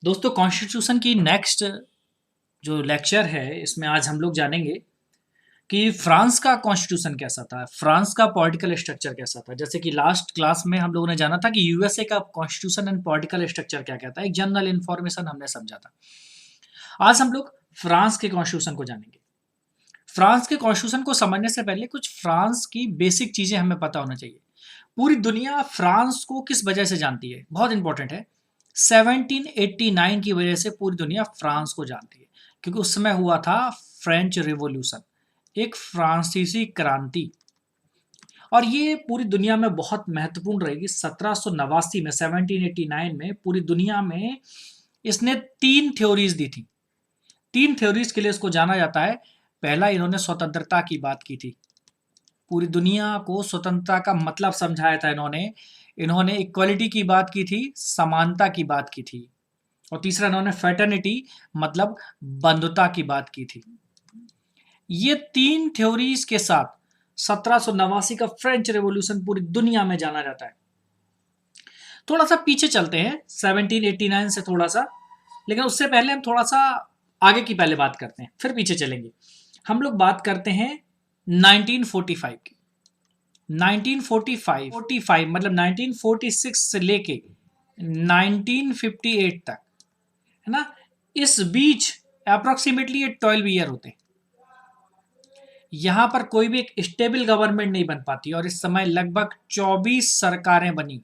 दोस्तों कॉन्स्टिट्यूशन की नेक्स्ट जो लेक्चर है इसमें आज हम लोग जानेंगे कि फ्रांस का कॉन्स्टिट्यूशन कैसा था, फ्रांस का पॉलिटिकल स्ट्रक्चर कैसा था। जैसे कि लास्ट क्लास में हम लोगों ने जाना था कि यूएसए का कॉन्स्टिट्यूशन एंड पॉलिटिकल स्ट्रक्चर क्या कहता है, एक जनरल इंफॉर्मेशन हमने समझा था। आज हम लोग फ्रांस के कॉन्स्टिट्यूशन को जानेंगे। फ्रांस के कॉन्स्टिट्यूशन को समझने से पहले कुछ फ्रांस की बेसिक चीजें हमें पता होना चाहिए। पूरी दुनिया फ्रांस को किस वजह से जानती है, बहुत इंपॉर्टेंट है। 1789 की वजह से पूरी दुनिया फ्रांस को जानती है, क्योंकि उस समय हुआ था फ्रेंच रिवॉल्यूशन, एक फ्रांसीसी क्रांति। और ये पूरी दुनिया में बहुत महत्वपूर्ण रहेगी। 1789 में 1789 में पूरी दुनिया में इसने 3 थ्योरीज दी थी। 3 थ्योरीज के लिए इसको जाना जाता है। पहला, इन्होंने स्वतंत्रता की बात की थी, पूरी दुनिया को स्वतंत्रता का मतलब समझाया था इन्होंने। इन्होंने इक्वलिटी की बात की थी, समानता की बात की थी। और तीसरा, इन्होंने फ्रेटर्निटी मतलब बंधुता की बात की थी। ये 3 थ्योरीज के साथ 1789 का फ्रेंच रेवोल्यूशन पूरी दुनिया में जाना जाता है। थोड़ा सा पीछे चलते हैं 1789 से थोड़ा सा, लेकिन उससे पहले हम थोड़ा सा आगे की पहले बात करते हैं, फिर पीछे चलेंगे। हम लोग बात करते हैं 1945 की। 1945 मतलब 1946 से लेके 1958 तक, है ना, इस बीच अप्रोक्सीमेटली ये 12 ईयर होते हैं। यहां पर कोई भी एक स्टेबल गवर्नमेंट नहीं बन पाती और इस समय लगभग 24 सरकारें बनी।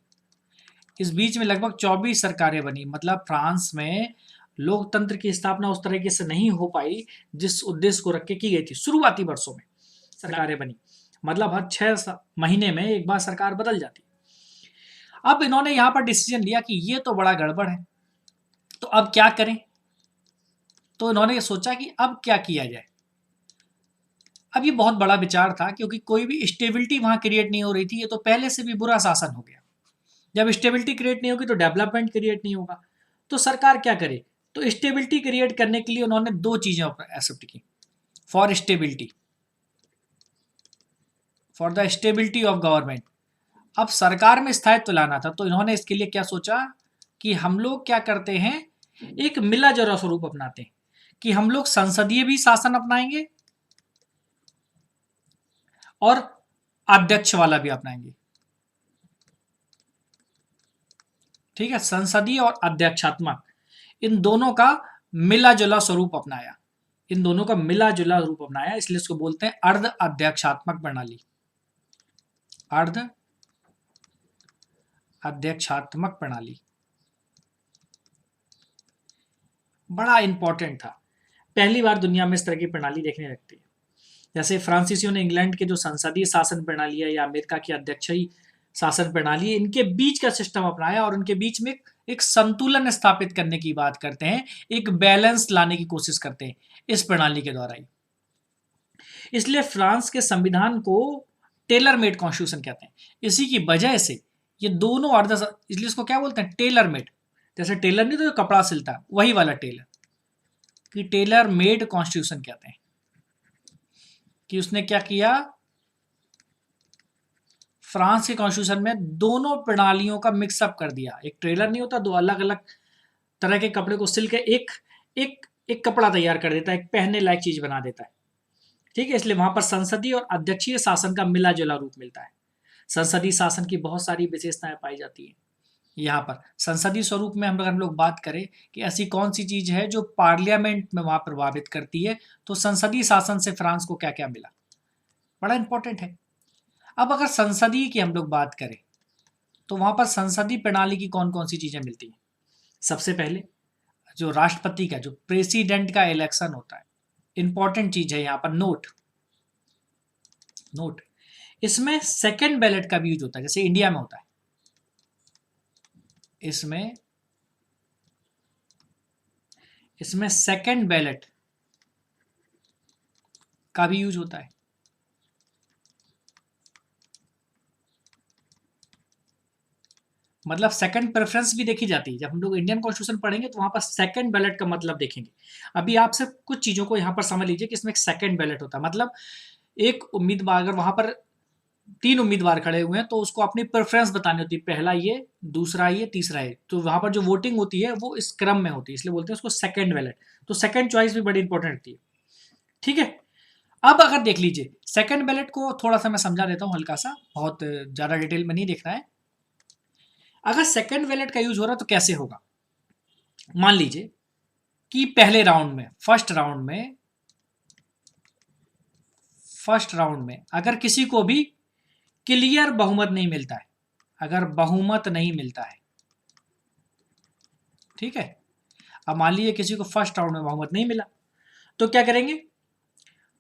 इस बीच में लगभग 24 सरकारें बनी, मतलब फ्रांस में लोकतंत्र की स्थापना उस तरीके से नहीं हो पाई जिस उद्देश्य को रख के की गई थी। शुरुआती वर्षों में सरकारें बनी, मतलब हर 6 महीने में एक बार सरकार बदल जाती। अब इन्होंने यहां पर डिसीजन लिया कि ये तो बड़ा गड़बड़ है, तो अब क्या करें। तो इन्होंने ये सोचा कि अब क्या किया जाए। अब ये बहुत बड़ा विचार था, क्योंकि कोई भी स्टेबिलिटी वहां क्रिएट नहीं हो रही थी। ये तो पहले से भी बुरा शासन हो गया। जब स्टेबिलिटी क्रिएट नहीं होगी तो डेवलपमेंट क्रिएट नहीं होगा। तो सरकार क्या करे, तो स्टेबिलिटी क्रिएट करने के लिए उन्होंने 2 चीजें एक्सेप्ट की। For stability, for the stability of government. अब सरकार में स्थायित्व लाना था, तो इन्होंने इसके लिए क्या सोचा कि हम लोग क्या करते हैं, एक मिला जुला स्वरूप अपनाते हैं कि हम लोग संसदीय भी शासन अपनाएंगे और अध्यक्ष वाला भी अपनाएंगे। ठीक है, संसदीय और अध्यक्षात्मक, इन दोनों का मिला जुला स्वरूप अपनाया। इन दोनों का मिला जुला रूप अपनाया, इसलिए इसको बोलते हैं अर्ध अध्यक्षात्मक प्रणाली। अर्ध अध्यक्षात्मक प्रणाली बड़ा इंपॉर्टेंट था। पहली बार दुनिया में इस तरह की प्रणाली देखने लगती है। जैसे फ्रांसीसियों ने इंग्लैंड के जो संसदीय शासन प्रणाली है या अमेरिका की अध्यक्षीय शासन प्रणाली है, इनके बीच का सिस्टम अपनाया और उनके बीच में एक संतुलन स्थापित करने की बात करते हैं, एक बैलेंस लाने की कोशिश करते हैं इस प्रणाली के द्वारा ही। इसलिए फ्रांस के संविधान को टेलर मेड कॉन्स्टिट्यूशन कहते हैं। इसी की वजह से ये दोनों अर्ध, इसलिए इसको क्या बोलते हैं, टेलर मेड। जैसे टेलर नहीं तो कपड़ा सिलता, वही वाला टेलर, कि टेलर मेड कॉन्स्टिट्यूशन कहते हैं। कि उसने क्या किया, फ्रांस के कॉन्स्टिट्यूशन में दोनों प्रणालियों का मिक्सअप कर दिया। एक टेलर नहीं होता, दो अलग अलग तरह के कपड़े को सिल के एक एक एक कपड़ा तैयार कर देता है, एक पहनने लायक चीज बना देता है। ठीक है, इसलिए वहां पर संसदीय और अध्यक्षीय शासन का मिला जुला रूप मिलता है। संसदीय शासन की बहुत सारी विशेषताएं पाई जाती हैं। यहाँ पर संसदीय स्वरूप में हम लोग बात करें कि ऐसी कौन सी चीज है जो पार्लियामेंट में वहां प्रभावित करती है, तो संसदीय शासन से फ्रांस को क्या क्या मिला, बड़ा इंपॉर्टेंट है। अब अगर संसदीय की हम लोग बात करें तो वहां पर संसदीय प्रणाली की कौन कौन सी चीजें मिलती हैं। सबसे पहले जो राष्ट्रपति का, जो प्रेसिडेंट का इलेक्शन होता है, इंपॉर्टेंट चीज है यहाँ पर। नोट नोट इसमें सेकंड बैलेट का भी यूज होता है, जैसे इंडिया में होता है। इसमें सेकंड बैलेट का भी यूज होता है। मतलब सेकंड प्रेफरेंस भी देखी जाती है। जब हम लोग इंडियन कॉन्स्टिट्यूशन पढ़ेंगे तो वहां पर सेकंड बैलेट का मतलब देखेंगे। अभी आप सिर्फ कुछ चीजों को यहां पर समझ लीजिए कि इसमें एक सेकंड बैलेट होता है, मतलब एक उम्मीदवार अगर वहां पर 3 उम्मीदवार खड़े हुए हैं तो उसको अपनी प्रेफरेंस बतानी होती है, पहला ये, दूसरा ये, तीसरा ये। तो वहां पर जो वोटिंग होती है वो इस क्रम में होती है, इसलिए बोलते हैं उसको सेकंड बैलेट। तो सेकंड चॉइस भी बड़ी इंपॉर्टेंट होती है। ठीक है, अब अगर देख लीजिए सेकंड बैलेट को थोड़ा सा मैं समझा देता हूं हल्का सा, बहुत ज्यादा डिटेल में नहीं देखना है। अगर सेकंड बैलेट का यूज हो रहा है तो कैसे होगा, मान लीजिए कि पहले राउंड में, फर्स्ट राउंड में अगर किसी को भी क्लियर बहुमत नहीं मिलता है, अगर बहुमत नहीं मिलता है, ठीक है, अब मान लीजिए किसी को फर्स्ट राउंड में बहुमत नहीं मिला, तो क्या करेंगे,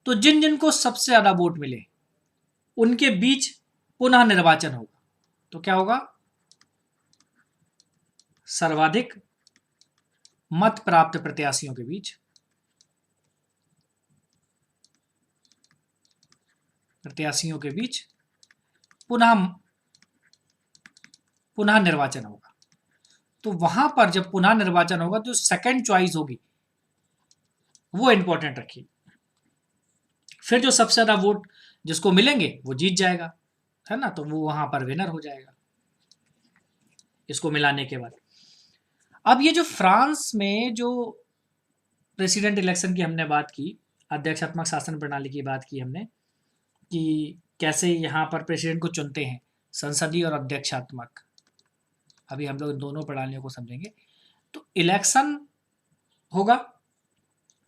तो जिन जिन को सबसे ज्यादा वोट मिले उनके बीच पुनः निर्वाचन होगा। तो क्या होगा, सर्वाधिक मत प्राप्त प्रत्याशियों के बीच पुनः पुनः निर्वाचन होगा। तो वहां पर जब पुनः निर्वाचन होगा तो सेकंड चॉइस होगी वो इंपॉर्टेंट रखिए। फिर जो सबसे ज्यादा वोट जिसको मिलेंगे वो जीत जाएगा, है ना, तो वो वहां पर विनर हो जाएगा इसको मिलाने के बाद। अब ये जो फ्रांस में जो प्रेसिडेंट इलेक्शन की हमने बात की, अध्यक्षात्मक शासन प्रणाली की बात की हमने, कि कैसे यहाँ पर प्रेसिडेंट को चुनते हैं, संसदीय और अध्यक्षात्मक, अभी हम लोग दोनों प्रणालियों को समझेंगे। तो इलेक्शन होगा,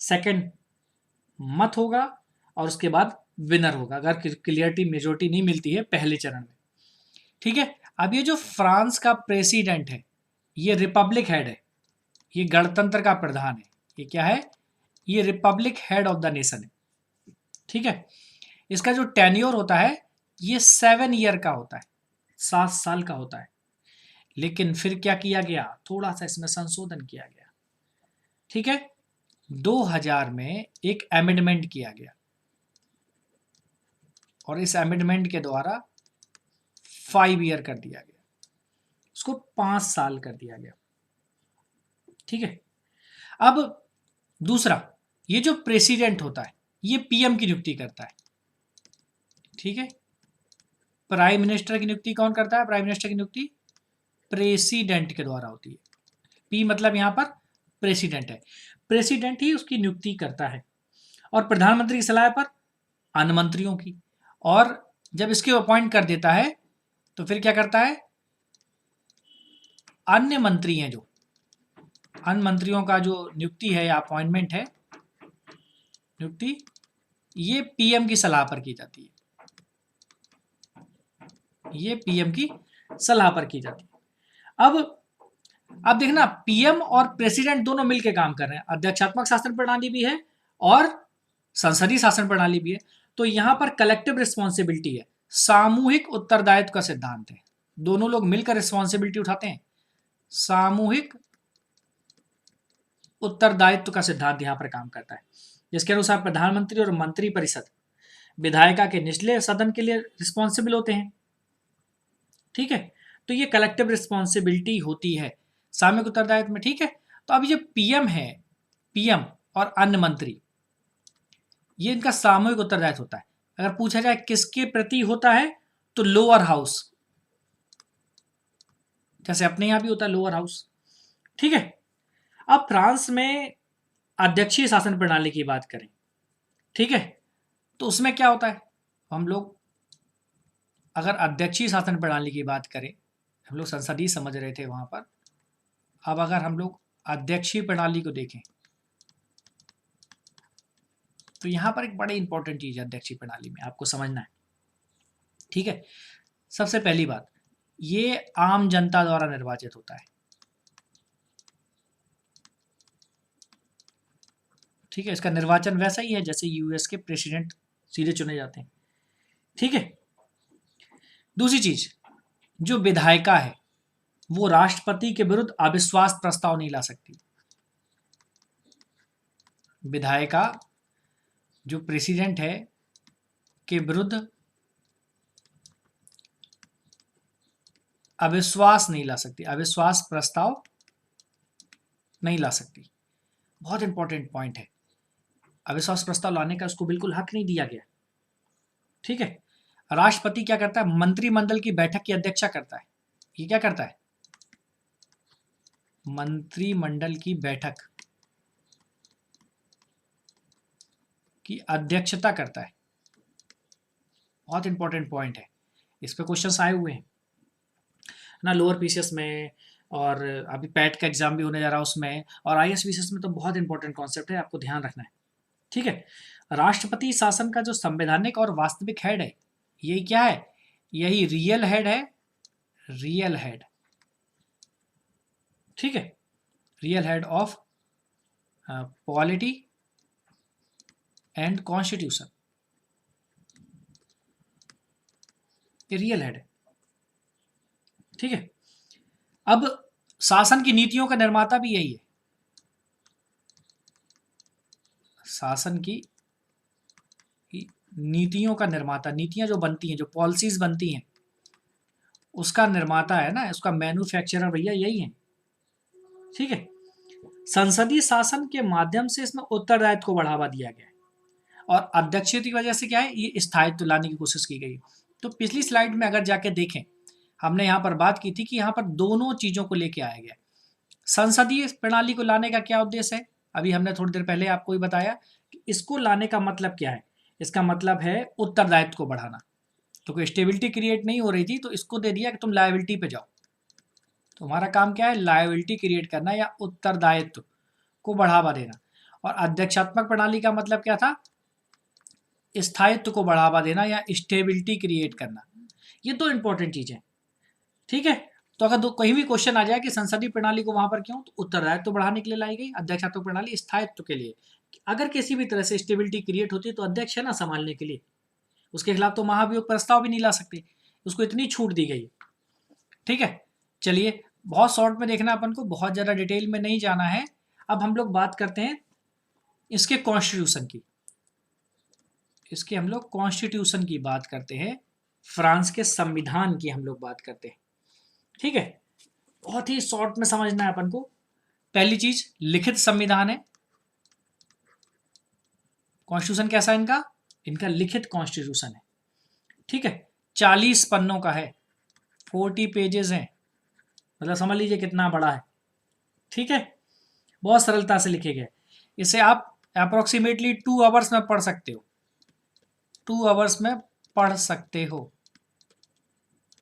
सेकंड मत होगा, और उसके बाद विनर होगा अगर क्लियरिटी मेजोरिटी नहीं मिलती है पहले चरण में। ठीक है, अब ये जो फ्रांस का प्रेसिडेंट है ये रिपब्लिक हेड है, ये गणतंत्र का प्रधान है, ये क्या है, ये Republic head of the nation है। ठीक है, इसका जो टेन्योर होता है ये 7 ईयर का होता है, 7 साल का होता है। लेकिन फिर क्या किया गया, थोड़ा सा इसमें संशोधन किया गया। ठीक है, 2000 में एक अमेंडमेंट किया गया और इस अमेंडमेंट के द्वारा 5 ईयर कर दिया गया, उसको 5 साल कर दिया गया। ठीक है, अब दूसरा, ये जो प्रेसिडेंट होता है ये पीएम की नियुक्ति करता है। ठीक है, प्राइम मिनिस्टर की नियुक्ति कौन करता है, प्राइम मिनिस्टर की नियुक्ति प्रेसिडेंट के द्वारा होती है। पी मतलब यहां पर प्रेसिडेंट है, प्रेसिडेंट ही उसकी नियुक्ति करता है, और प्रधानमंत्री की सलाह पर अन्य मंत्रियों की, और जब इसके अपॉइंट कर देता है तो फिर क्या करता है, अन्य मंत्री हैं जो, अन्य मंत्रियों का जो नियुक्ति है या अपॉइंटमेंट है, नियुक्ति ये पीएम की सलाह पर की जाती है, ये पीएम की सलाह पर की जाती है। अब देखना, पीएम और प्रेसिडेंट दोनों मिलकर काम कर रहे हैं, अध्यक्षात्मक शासन प्रणाली भी है और संसदीय शासन प्रणाली भी है। तो यहां पर कलेक्टिव रिस्पॉन्सिबिलिटी है, सामूहिक उत्तरदायित्व का सिद्धांत है, दोनों लोग मिलकर रिस्पॉन्सिबिलिटी उठाते हैं, सामूहिक उत्तरदायित्व का सिद्धांत यहां पर काम करता है, जिसके अनुसार प्रधानमंत्री और मंत्रिपरिषद विधायिका के निचले सदन के लिए रिस्पॉन्सिबल होते हैं। ठीक है, तो ये कलेक्टिव रिस्पॉन्सिबिलिटी होती है सामूहिक उत्तरदायित्व में। ठीक है, तो अब ये पीएम है, पीएम और अन्य मंत्री, ये इनका सामूहिक उत्तरदायित्व होता है। अगर पूछा जाए किसके प्रति होता है, तो लोअर हाउस, जैसे अपने यहां भी होता है लोअर हाउस। ठीक है, अब फ्रांस में अध्यक्षीय शासन प्रणाली की बात करें, ठीक है, तो उसमें क्या होता है, हम लोग अगर अध्यक्षीय शासन प्रणाली की बात करें, हम लोग संसदीय समझ रहे थे वहां पर, अब अगर हम लोग अध्यक्षीय प्रणाली को देखें तो यहां पर एक बड़ी इंपॉर्टेंट चीज है अध्यक्षीय प्रणाली में, आपको समझना है। ठीक है, सबसे पहली बात, ये आम जनता द्वारा निर्वाचित होता है। ठीक है, इसका निर्वाचन वैसा ही है जैसे यूएस के प्रेसिडेंट सीधे चुने जाते हैं। ठीक है, दूसरी चीज, जो विधायिका है वो राष्ट्रपति के विरुद्ध अविश्वास प्रस्ताव नहीं ला सकती। विधायिका जो प्रेसिडेंट है के विरुद्ध अविश्वास नहीं ला सकती, अविश्वास प्रस्ताव नहीं ला सकती। बहुत इंपॉर्टेंट पॉइंट है, अविश्वास प्रस्ताव लाने का उसको बिल्कुल हक नहीं दिया गया। ठीक है, राष्ट्रपति क्या करता है, मंत्रिमंडल की बैठक की अध्यक्षता करता है। ये क्या करता है, मंत्रिमंडल की बैठक की अध्यक्षता करता है। बहुत इंपॉर्टेंट पॉइंट है, इस पे क्वेश्चंस आए हुए हैं ना लोअर पीसीएस में, और अभी पैट का एग्जाम भी होने जा रहा है उसमें, और आईएएस वीसीएस में तो बहुत इंपॉर्टेंट कॉन्सेप्ट है, आपको ध्यान रखना है। ठीक है, राष्ट्रपति शासन का जो संवैधानिक और वास्तविक हेड है, यही क्या है, यही रियल हेड है, रियल हेड। ठीक है, real head of polity and constitution, ये रियल हेड है। ठीक है, अब शासन की नीतियों का निर्माता भी यही है, शासन की नीतियों का निर्माता, नीतियां जो बनती हैं, जो पॉलिसीज बनती हैं, उसका निर्माता है ना, उसका मैन्युफैक्चरर भैया यही है। ठीक है, संसदीय शासन के माध्यम से इसमें उत्तरदायित्व को बढ़ावा दिया गया है, और अध्यक्षीय की वजह से क्या है, ये स्थायित्व लाने की कोशिश की गई। तो पिछली स्लाइड में अगर जाके देखें, हमने यहाँ पर बात की थी कि यहाँ पर दोनों चीजों को लेके आया गया। संसदीय प्रणाली को लाने का क्या उद्देश्य है, अभी हमने थोड़ी देर पहले आपको ही बताया कि इसको लाने का मतलब क्या है, इसका मतलब है उत्तरदायित्व को बढ़ाना। तो कोई स्टेबिलिटी क्रिएट नहीं हो रही थी, तो इसको दे दिया कि तुम लायबिलिटी पे जाओ। तुम्हारा काम क्या है, लायबिलिटी क्रिएट करना या उत्तरदायित्व को बढ़ावा देना। और अध्यक्षात्मक प्रणाली का मतलब क्या था, स्थायित्व को बढ़ावा देना या स्टेबिलिटी क्रिएट करना। ये दो इंपॉर्टेंट चीजें। ठीक है, तो अगर कहीं भी क्वेश्चन आ जाए कि संसदीय प्रणाली को वहां पर क्यों, तो उत्तरदायित्व बढ़ाने के लिए लाई गई, अध्यक्षात्मक प्रणाली स्थायित्व के लिए। अगर किसी भी तरह से स्टेबिलिटी क्रिएट होती है तो अध्यक्ष है ना संभालने के लिए, उसके खिलाफ तो महाभियोग प्रस्ताव भी नहीं ला सकते, उसको इतनी छूट दी गई। ठीक है, चलिए बहुत शॉर्ट में देखना, अपन को बहुत ज़्यादा डिटेल में नहीं जाना है। अब हम लोग बात करते हैं इसके कॉन्स्टिट्यूशन की, इसके हम लोग कॉन्स्टिट्यूशन की बात करते हैं, फ्रांस के संविधान की हम लोग बात करते हैं। ठीक है, बहुत ही शॉर्ट में समझना है अपन को। पहली चीज, लिखित संविधान है। कॉन्स्टिट्यूशन कैसा है इनका, इनका लिखित कॉन्स्टिट्यूशन है। ठीक है, 40 पन्नों का है, 40 पेजेस हैं, मतलब समझ लीजिए कितना बड़ा है। ठीक है, बहुत सरलता से लिखे गए, इसे आप अप्रोक्सीमेटली 2 आवर्स में पढ़ सकते हो, 2 आवर्स में पढ़ सकते हो।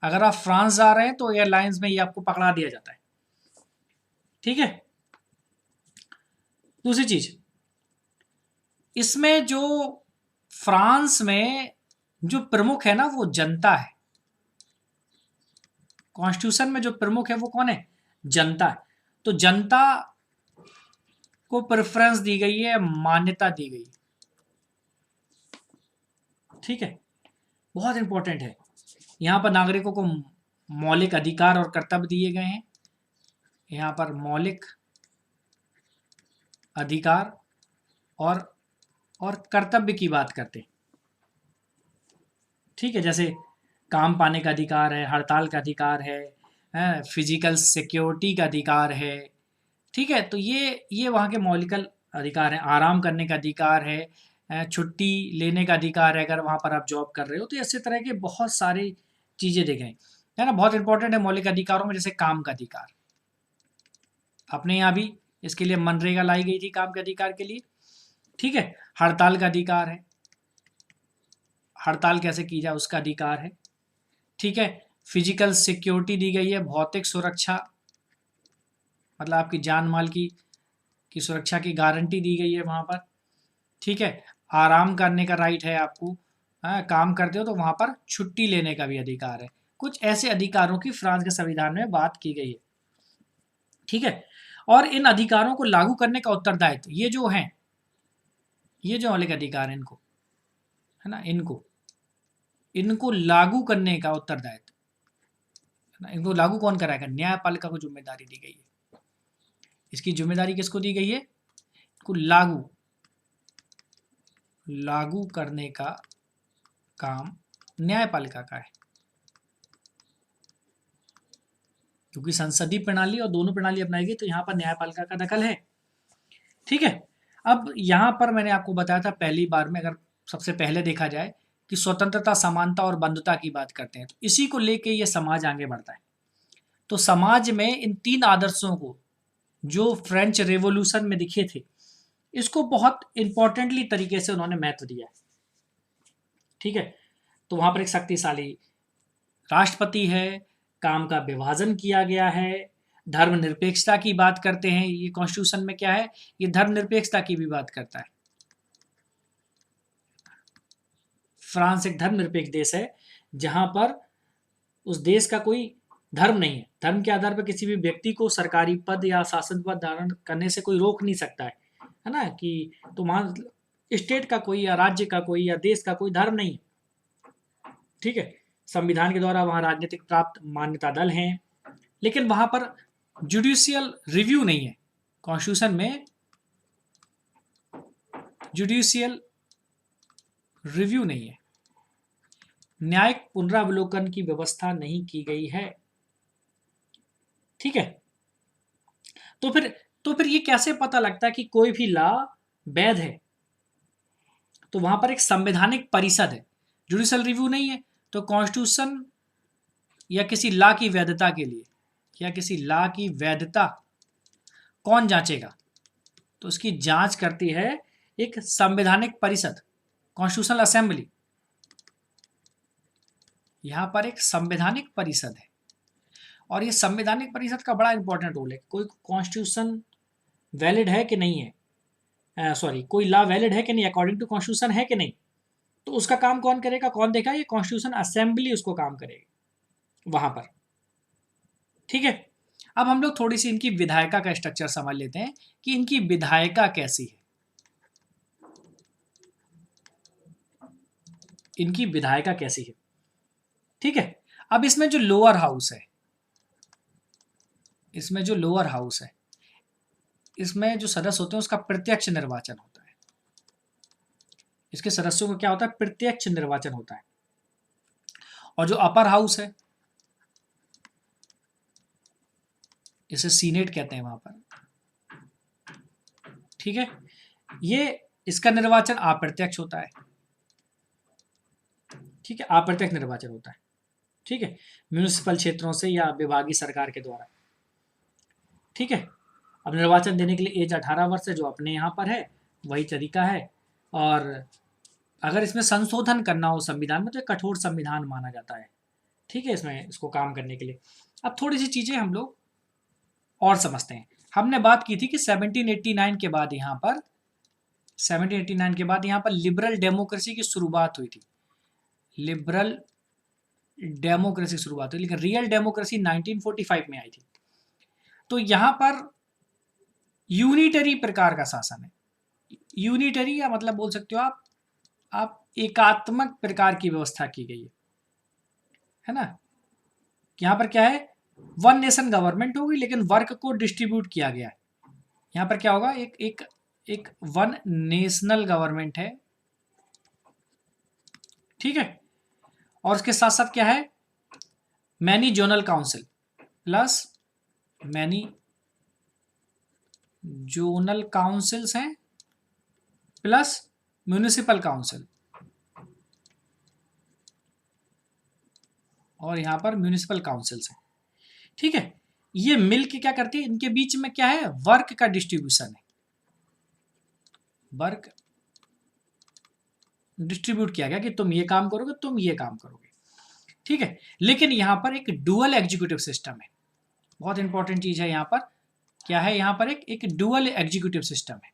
अगर आप फ्रांस जा रहे हैं तो एयरलाइंस में ये आपको पकड़ा दिया जाता है। ठीक है, दूसरी चीज, इसमें जो फ्रांस में जो प्रमुख है ना वो जनता है। कॉन्स्टिट्यूशन में जो प्रमुख है वो कौन है, जनता है। तो जनता को प्रेफरेंस दी गई है, मान्यता दी गई। ठीक है, बहुत इंपॉर्टेंट है। यहां पर नागरिकों को मौलिक अधिकार और कर्तव्य दिए गए हैं। यहां पर मौलिक अधिकार और कर्तव्य की बात करते हैं। ठीक है, जैसे काम पाने का अधिकार है, हड़ताल का अधिकार है, फिजिकल सिक्योरिटी का अधिकार है। ठीक है, तो ये वहाँ के मौलिक अधिकार हैं। आराम करने का अधिकार है, छुट्टी लेने का अधिकार है अगर वहाँ पर आप जॉब कर रहे हो। तो ऐसे तरह के बहुत सारी चीज़ें दी गई है ना। बहुत इंपॉर्टेंट है मौलिक अधिकारों में, जैसे काम का अधिकार, अपने यहाँ भी इसके लिए मनरेगा लाई गई थी काम के अधिकार के लिए। ठीक है, हड़ताल का अधिकार है, हड़ताल कैसे की जाए उसका अधिकार है। ठीक है, फिजिकल सिक्योरिटी दी गई है, भौतिक सुरक्षा, मतलब आपकी जान माल की सुरक्षा की गारंटी दी गई है वहाँ पर। ठीक है, आराम करने का राइट है आपको, काम करते हो तो वहाँ पर छुट्टी लेने का भी अधिकार है। कुछ ऐसे अधिकारों की फ्रांस के संविधान में बात की गई है। ठीक है, और इन अधिकारों को लागू करने का उत्तरदायित्व, ये जो हैं, ये जो मौलिक अधिकार हैं, इनको है ना, इनको लागू करने का उत्तरदायित्व है ना, इनको लागू कौन कराएगा, न्यायपालिका को जिम्मेदारी दी गई है। इसकी जिम्मेदारी किसको दी गई है, इनको लागू करने का काम न्यायपालिका का है, क्योंकि संसदीय प्रणाली और दोनों प्रणाली अपनाई गई तो यहाँ पर न्यायपालिका का दखल है। ठीक है, अब यहाँ पर मैंने आपको बताया था पहली बार में, अगर सबसे पहले देखा जाए कि स्वतंत्रता, समानता और बंधुता की बात करते हैं। तो इसी को लेके ये समाज आगे बढ़ता है। तो समाज में इन 3 आदर्शों को जो फ्रेंच रेवोल्यूशन में दिखे थे, इसको बहुत इंपॉर्टेंटली तरीके से उन्होंने महत्व दिया है। ठीक है, तो वहां पर एक शक्तिशाली राष्ट्रपति है, काम का विभाजन किया गया है, धर्मनिरपेक्षता की बात करते हैं। ये कॉन्स्टिट्यूशन में क्या है, ये धर्मनिरपेक्षता की भी बात करता है। फ्रांस एक धर्मनिरपेक्ष देश है, जहां पर उस देश का कोई धर्म नहीं है। धर्म के आधार पर किसी भी व्यक्ति को सरकारी पद या शासन पद धारण करने से कोई रोक नहीं सकता है ना, कि तो वहां स्टेट का कोई या राज्य का कोई या देश का कोई धर्म नहीं है। ठीक है, संविधान के द्वारा वहां राजनीतिक प्राप्त मान्यता दल हैं, लेकिन वहां पर जुडिशियल रिव्यू नहीं है। कॉन्स्टिट्यूशन में जुडिशियल रिव्यू नहीं है, न्यायिक पुनरावलोकन की व्यवस्था नहीं की गई है। ठीक है, तो फिर ये कैसे पता लगता है कि कोई भी लॉ वैध है? तो वहां पर एक संवैधानिक परिषद है, जुडिशियल रिव्यू नहीं है। तो कॉन्स्टिट्यूशन या किसी लॉ की वैधता के लिए, या किसी लॉ की वैधता कौन जांचेगा? तो उसकी जांच करती है एक संवैधानिक परिषद, कॉन्स्टिट्यूशनल असेंबली। यहां पर एक संवैधानिक परिषद है, और ये संवैधानिक परिषद का बड़ा इंपॉर्टेंट रोल है। कोई कॉन्स्टिट्यूशन वैलिड है कि नहीं है, सॉरी, कोई लॉ वैलिड है कि नहीं, अकॉर्डिंग टू कॉन्स्टिट्यूशन है कि नहीं, तो उसका काम कौन करेगा, कौन देगा? ये कॉन्स्टिट्यूशन असेंबली उसको काम करेगी वहां पर। ठीक है, अब हम लोग थोड़ी सी इनकी विधायिका का स्ट्रक्चर समझ लेते हैं कि इनकी विधायिका कैसी है। इनकी विधायिका कैसी है? ठीक है, अब इसमें जो लोअर हाउस है, इसमें जो लोअर हाउस है, इसमें जो सदस्य होते हैं उसका प्रत्यक्ष निर्वाचन होता है। इसके सदस्यों का क्या होता है? प्रत्यक्ष निर्वाचन होता है। और जो अपर हाउस है, इसे सीनेट कहते हैं वहां पर। ठीक है, ये इसका निर्वाचन अप्रत्यक्ष होता है। ठीक है, अप्रत्यक्ष निर्वाचन होता है। ठीक है, म्यूनिसिपल क्षेत्रों से या विभागीय सरकार के द्वारा। ठीक है, अब निर्वाचन देने के लिए एज 18 वर्ष है, जो अपने यहाँ पर है वही तरीका है। और अगर इसमें संशोधन करना हो संविधान में, तो एक कठोर संविधान माना जाता है। ठीक है, इसमें इसको काम करने के लिए। अब थोड़ी सी चीज़ें हम लोग और समझते हैं। हमने बात की थी कि 1789 के बाद यहाँ पर 1789 के बाद यहाँ पर लिबरल डेमोक्रेसी की शुरुआत हुई थी। लिबरल डेमोक्रेसी शुरुआत हुई, लेकिन रियल डेमोक्रेसी 1945 में आई थी। तो यहाँ पर यूनिटरी प्रकार का शासन है। यूनिटरी या मतलब बोल सकते हो आप एकात्मक प्रकार की व्यवस्था की गई है ना। यहाँ पर क्या है, वन नेशन गवर्नमेंट होगी, लेकिन वर्क को डिस्ट्रीब्यूट किया गया है। यहाँ पर क्या होगा, एक एक एक वन नेशनल गवर्नमेंट है। ठीक है, और उसके साथ साथ क्या है, many zonal council plus many zonal councils हैं प्लस म्यूनिसिपल काउंसिल, और यहां पर म्यूनिसिपल काउंसिल्स हैं। ठीक है, ये मिलके क्या करती है, इनके बीच में क्या है, वर्क का डिस्ट्रीब्यूशन है। वर्क डिस्ट्रीब्यूट किया गया कि तुम ये काम करोगे, तुम ये काम करोगे। ठीक है, लेकिन यहां पर एक डुअल एग्जीक्यूटिव सिस्टम है। बहुत इंपॉर्टेंट चीज है यहां पर, क्या है, यहां पर एक डुअल एग्जीक्यूटिव सिस्टम है,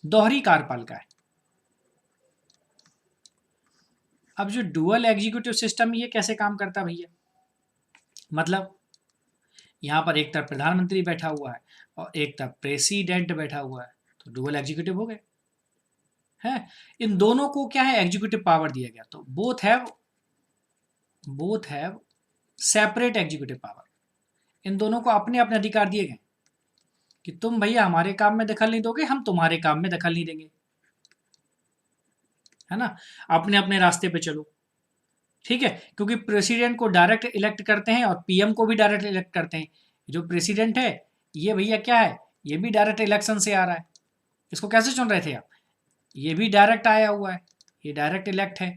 दोहरी कार्यपालिका है। अब जो डुअल एग्जीक्यूटिव सिस्टम ये कैसे काम करता है भैया, मतलब यहां पर एक तरफ प्रधानमंत्री बैठा हुआ है और एक तरफ प्रेसिडेंट बैठा हुआ है, तो डुअल एग्जीक्यूटिव हो गए हैं। इन दोनों को क्या है, एग्जीक्यूटिव पावर दिया गया, तो both have separate executive power. इन दोनों को अपने अपने अधिकार दिए गए कि तुम भैया हमारे काम में दखल नहीं दोगे, हम तुम्हारे काम में दखल नहीं देंगे, है ना। अपने अपने रास्ते पे चलो। ठीक है, क्योंकि प्रेसिडेंट को डायरेक्ट इलेक्ट करते हैं और पीएम को भी डायरेक्ट इलेक्ट करते हैं। जो प्रेसिडेंट है ये भैया क्या है, ये भी डायरेक्ट इलेक्शन से आ रहा है। इसको कैसे चुन रहे थे आप, ये भी डायरेक्ट आया हुआ है, ये डायरेक्ट इलेक्ट है,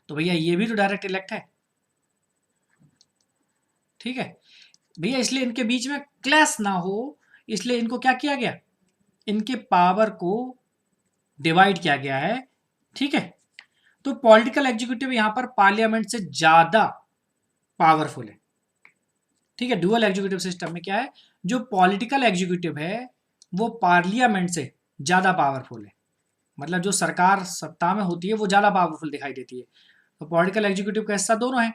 तो भैया ये भी तो डायरेक्ट इलेक्ट है, ठीक है भैया। इसलिए इनके बीच में क्लैश ना हो, इसलिए इनको क्या किया गया, इनके पावर को डिवाइड किया गया है, ठीक है। तो पॉलिटिकल एग्जीक्यूटिव यहां पर पार्लियामेंट से ज्यादा पावरफुल है, ठीक है। डुअल एग्जीक्यूटिव सिस्टम में क्या है, जो पॉलिटिकल एग्जीक्यूटिव है वो पार्लियामेंट से ज्यादा पावरफुल है, मतलब जो सरकार सत्ता में होती है वो ज्यादा पावरफुल दिखाई देती है। तो पॉलिटिकल एग्जीक्यूटिव का हिस्सा दोनों है,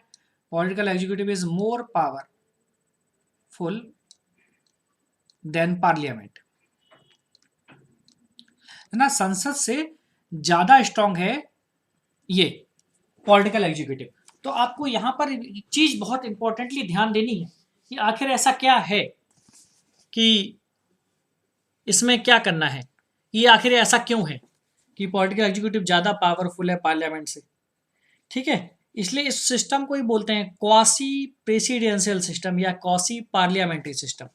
political executive is more powerful than parliament, है ना। संसद से ज्यादा स्ट्रांग है ये पॉलिटिकल एग्जीक्यूटिव। तो आपको यहां पर एक चीज बहुत इंपॉर्टेंटली ध्यान देनी है कि आखिर ऐसा क्या है कि इसमें क्या करना है, ये आखिर ऐसा क्यों है कि पॉलिटिकल एग्जीक्यूटिव ज्यादा पावरफुल है पार्लियामेंट से, ठीक है। इसलिए इस सिस्टम को ही बोलते हैं क्वासी प्रेसिडेंशियल सिस्टम या क्वासी पार्लियामेंट्री सिस्टम।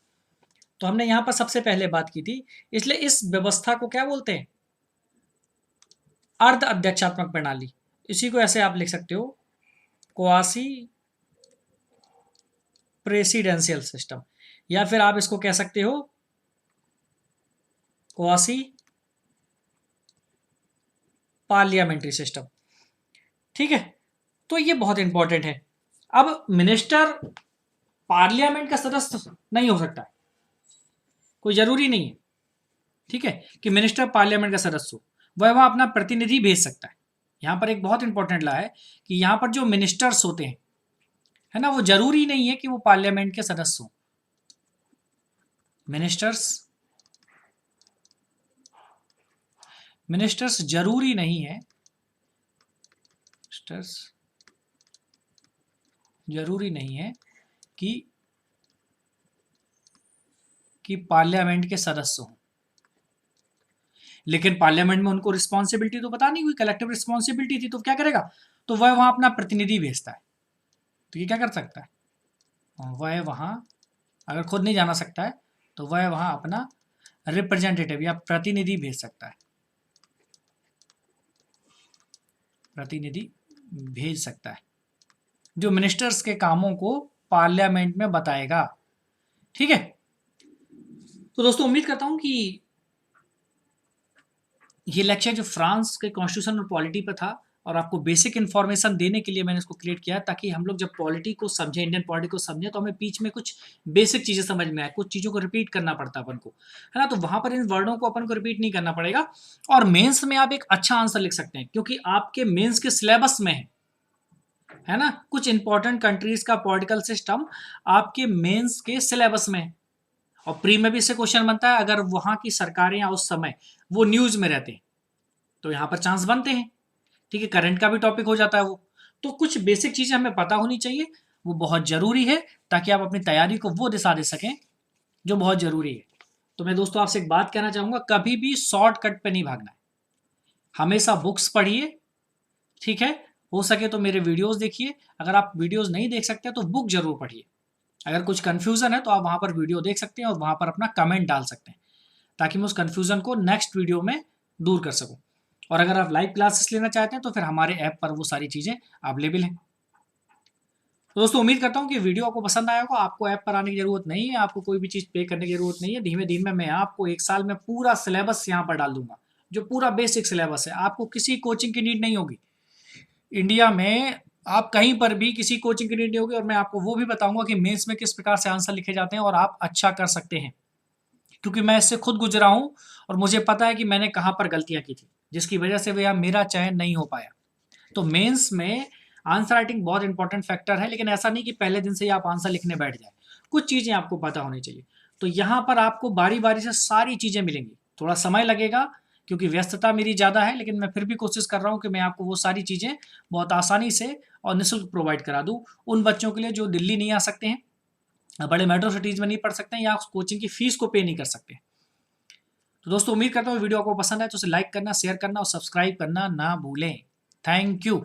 तो हमने यहां पर सबसे पहले बात की थी, इसलिए इस व्यवस्था को क्या बोलते हैं, अर्ध अध्यक्षात्मक प्रणाली। इसी को ऐसे आप लिख सकते हो, क्वासी प्रेसिडेंशियल सिस्टम, या फिर आप इसको कह सकते हो क्वासी पार्लियामेंट्री सिस्टम, ठीक है। तो ये बहुत इंपॉर्टेंट है। अब मिनिस्टर पार्लियामेंट का सदस्य नहीं हो सकता है, कोई जरूरी नहीं है, ठीक है, कि मिनिस्टर पार्लियामेंट का सदस्य हो, वह वहां अपना प्रतिनिधि भेज सकता है। यहां पर एक बहुत इंपॉर्टेंट ला है कि यहां पर जो मिनिस्टर्स होते हैं, है ना, वो जरूरी नहीं है कि वो पार्लियामेंट के सदस्य हो। मिनिस्टर्स जरूरी नहीं है, जरूरी नहीं है कि पार्लियामेंट के सदस्य हों, लेकिन पार्लियामेंट में उनको रिस्पॉन्सिबिलिटी तो पता नहीं हुई, कलेक्टिव रिस्पॉन्सिबिलिटी थी, तो क्या करेगा, तो वह वहां अपना प्रतिनिधि भेजता है। तो ये क्या कर सकता है, वह वहां अगर खुद नहीं जाना सकता है तो वह वहां अपना रिप्रेजेंटेटिव या प्रतिनिधि भेज सकता है, प्रतिनिधि भेज सकता है जो मिनिस्टर्स के कामों को पार्लियामेंट में बताएगा, ठीक है। तो दोस्तों उम्मीद करता हूं कि ये लेक्चर जो फ्रांस के कॉन्स्टिट्यूशन और पॉलिटी पे था, और आपको बेसिक इन्फॉर्मेशन देने के लिए मैंने इसको क्रिएट किया, ताकि हम लोग जब पॉलिटी को समझें, इंडियन पॉलिटी को समझें, तो हमें बीच में कुछ बेसिक चीज़ें समझ में आए, कुछ चीज़ों को रिपीट करना पड़ता है अपन को, है ना। तो वहाँ पर इन वर्डों को अपन को रिपीट नहीं करना पड़ेगा, और मेंस में आप एक अच्छा आंसर लिख सकते हैं, क्योंकि आपके मेंस के सिलेबस में है ना, कुछ इंपॉर्टेंट कंट्रीज का पॉलिटिकल सिस्टम आपके मेंस के सिलेबस में है। और प्री में भी इससे क्वेश्चन बनता है, अगर वहाँ की सरकारें या उस समय वो न्यूज़ में रहते हैं तो यहाँ पर चांस बनते हैं, ठीक है। करंट का भी टॉपिक हो जाता है वो। तो कुछ बेसिक चीज़ें हमें पता होनी चाहिए, वो बहुत ज़रूरी है, ताकि आप अपनी तैयारी को वो दिशा दे सकें जो बहुत ज़रूरी है। तो मैं दोस्तों आपसे एक बात कहना चाहूँगा, कभी भी शॉर्टकट पे नहीं भागना है, हमेशा बुक्स पढ़िए, ठीक है। हो सके तो मेरे वीडियोज़ देखिए, अगर आप वीडियोज़ नहीं देख सकते तो बुक जरूर पढ़िए। अगर कुछ कन्फ्यूज़न है तो आप वहाँ पर वीडियो देख सकते हैं और वहाँ पर अपना कमेंट डाल सकते हैं, ताकि मैं उस कन्फ्यूज़न को नेक्स्ट वीडियो में दूर कर सकूँ। और अगर आप लाइव क्लासेस लेना चाहते हैं तो फिर हमारे ऐप पर वो सारी चीज़ें अवेलेबल हैं। तो दोस्तों उम्मीद करता हूँ कि वीडियो आपको पसंद आया होगा। आपको ऐप पर आने की ज़रूरत नहीं है, आपको कोई भी चीज़ पे करने की ज़रूरत नहीं है। धीमे धीमे मैं आपको 1 साल में पूरा सिलेबस यहाँ पर डाल दूंगा, जो पूरा बेसिक सिलेबस है। आपको किसी कोचिंग की नीड नहीं होगी, इंडिया में आप कहीं पर भी किसी कोचिंग की नीड नहीं होगी। और मैं आपको वो भी बताऊंगा कि मेंस में किस प्रकार से आंसर लिखे जाते हैं और आप अच्छा कर सकते हैं, क्योंकि मैं इससे खुद गुजरा हूँ और मुझे पता है कि मैंने कहाँ पर गलतियाँ की थी, जिसकी वजह से वह मेरा चयन नहीं हो पाया। तो मेंस में आंसर राइटिंग बहुत इंपॉर्टेंट फैक्टर है, लेकिन ऐसा नहीं कि पहले दिन से ही आप आंसर लिखने बैठ जाए, कुछ चीज़ें आपको पता होनी चाहिए। तो यहाँ पर आपको बारी बारी से सारी चीज़ें मिलेंगी, थोड़ा समय लगेगा क्योंकि व्यस्तता मेरी ज़्यादा है, लेकिन मैं फिर भी कोशिश कर रहा हूँ कि मैं आपको वो सारी चीज़ें बहुत आसानी से और निःशुल्क प्रोवाइड करा दूँ उन बच्चों के लिए जो दिल्ली नहीं आ सकते हैं, बड़े मेट्रो सिटीज़ में नहीं पढ़ सकते हैं, या कोचिंग की फीस को पे नहीं कर सकते। तो दोस्तों उम्मीद करता हूँ वीडियो आपको पसंद है तो उसे लाइक करना, शेयर करना और सब्सक्राइब करना ना भूलें। Thank you.